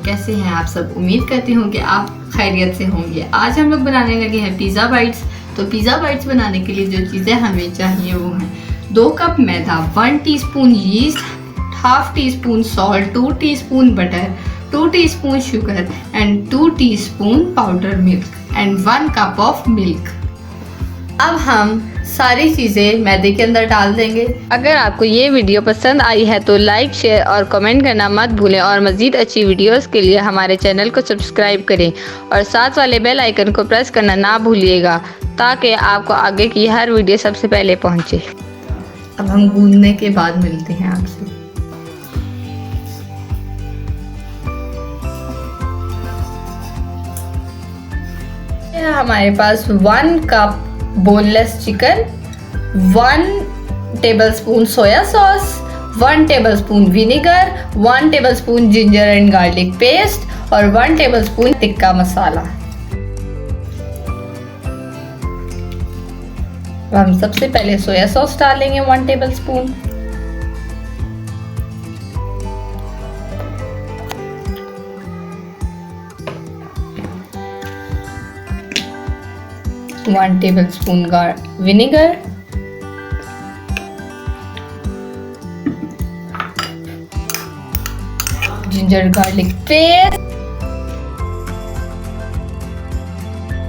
कैसे हैं आप सब। उम्मीद करती हूँ कि आप खैरियत से होंगे। आज हम लोग बनाने लगे हैं पिज़्ज़ा बाइट्स। तो पिज़्ज़ा बाइट्स बनाने के लिए जो चीज़ें हमें चाहिए वो हैं 2 cup maida, 1 teaspoon yeast, half tea spoon salt, 2 teaspoon butter, 2 teaspoon sugar and 2 teaspoon powder milk and 1 cup of milk. अब हम सारी चीज़ें मैदे के अंदर डाल देंगे। अगर आपको ये वीडियो पसंद आई है तो लाइक, शेयर और कमेंट करना मत भूलें और मज़ीद अच्छी वीडियोस के लिए हमारे चैनल को सब्सक्राइब करें और साथ वाले बेल आइकन को प्रेस करना ना भूलिएगा ताकि आपको आगे की हर वीडियो सबसे पहले पहुंचे। अब हम गूंदने के बाद मिलते हैं आपसे। हमारे पास 1 cup boneless chicken, 1 tablespoon soya sauce, 1 tablespoon vinegar, 1 tablespoon ginger and garlic paste और 1 टेबलस्पून टिक्का मसाला। हम सबसे पहले सोया सॉस डालेंगे 1 tablespoon, one tablespoon vinegar, ginger garlic paste,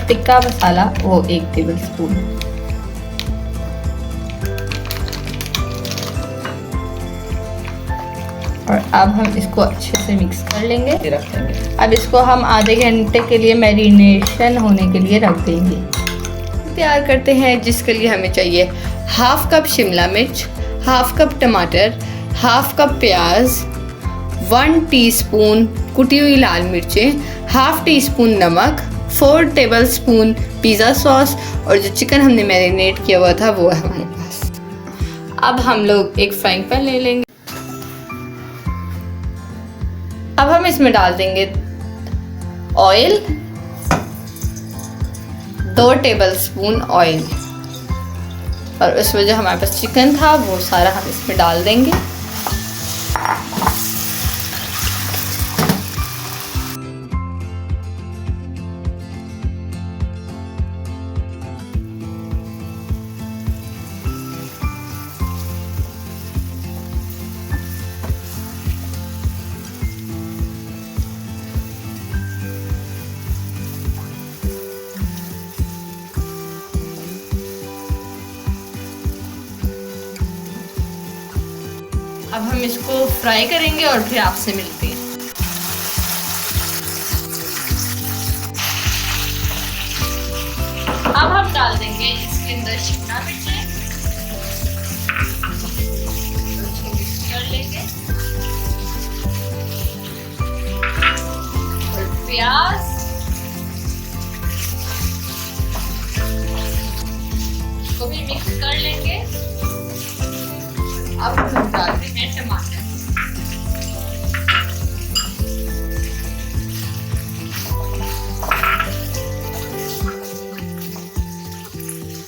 tikka masala वो 1 टेबलस्पून। और अब हम इसको अच्छे से मिक्स कर लेंगे, रख देंगे। अब इसको हम आधे घंटे के लिए मैरिनेशन होने के लिए रख देंगे। तैयार करते हैं जिसके लिए हमें चाहिए हाफ कप शिमला मिर्च, हाफ कप टमाटर, हाफ कप प्याज, 1 टीस्पून कुटी हुई लाल मिर्चें, हाफ टी स्पून नमक, 4 टेबलस्पून पिज़्ज़ा सॉस और जो चिकन हमने मैरिनेट किया हुआ था वो है हमारे पास। अब हम लोग एक फ्राइंग पैन ले लेंगे। अब हम इसमें डाल देंगे ऑयल, 2 टेबलस्पून ऑयल और उसमें जो हमारे पास चिकन था वो सारा हम इसमें डाल देंगे। अब हम इसको फ्राई करेंगे और फिर आपसे मिलते हैं। अब हम डाल देंगे इसके अंदर शिमला मिर्चें, इसको मिक्स कर लेंगे और प्याज, इसको भी मिक्स कर लेंगे। अब हम डालते हैं टमाटर,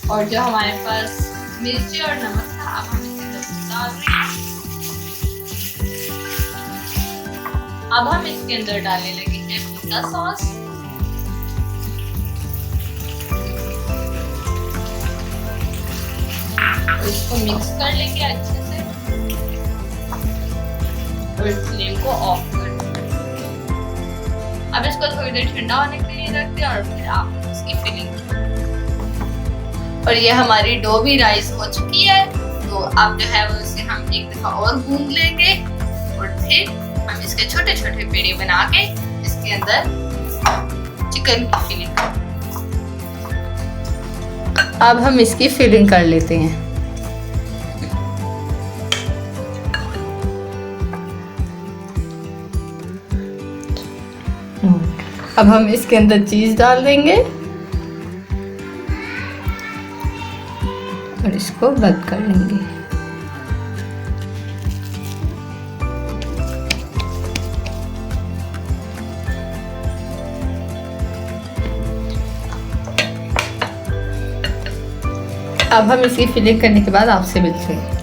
और जो हमारे पास मिर्ची और नमक था अब हम इसे डाल रहे हैं। अब हम इसके अंदर डालने लगे हैं पिज़्ज़ा सॉस, इसको मिक्स कर लेंगे अच्छे से और फ्लेम को ऑफ कर दें। अब इसको थोड़ी देर ठंडा होने के लिए रख दें और फिर आप इसकी फिलिंग करें। और ये हमारी डो भी राइस हो चुकी है तो अब जो है वो इसे हम एक दफा और गूंद लेंगे और फिर हम इसके छोटे छोटे पेड़े बना के इसके अंदर चिकन की फिलिंग करें। अब हम इसकी फिलिंग कर लेते हैं। अब हम इसके अंदर चीज डाल देंगे और इसको बंद कर लेंगे। अब हम इसकी फिलिंग करने के बाद आपसे मिलते हैं।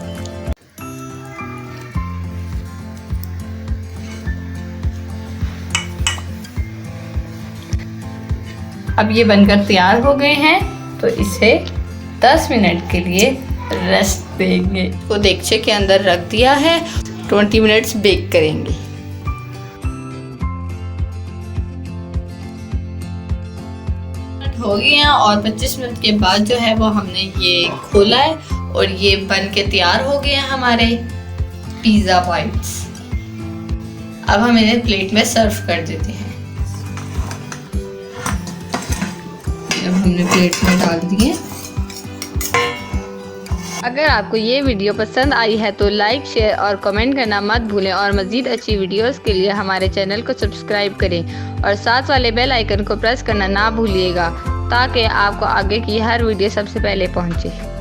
अब ये बनकर तैयार हो गए हैं, तो इसे 10 मिनट के लिए रेस्ट देंगे। तो देगचे के अंदर रख दिया है, 20 मिनट्स बेक करेंगे। हो गए हैं और 25 मिनट के बाद जो है वो हमने ये खोला है और ये बन के तैयार हो गए हैं हमारे पिज़्ज़ा बाइट्स। अब हम इन्हें प्लेट में सर्व कर देते हैं। अब हमने प्लेट में डाल दिए। अगर आपको ये वीडियो पसंद आई है तो लाइक, शेयर और कमेंट करना मत भूलें और मज़ीद अच्छी वीडियोस के लिए हमारे चैनल को सब्सक्राइब करें और साथ वाले बेल आइकन को प्रेस करना ना भूलिएगा ताकि आपको आगे की हर वीडियो सबसे पहले पहुंचे।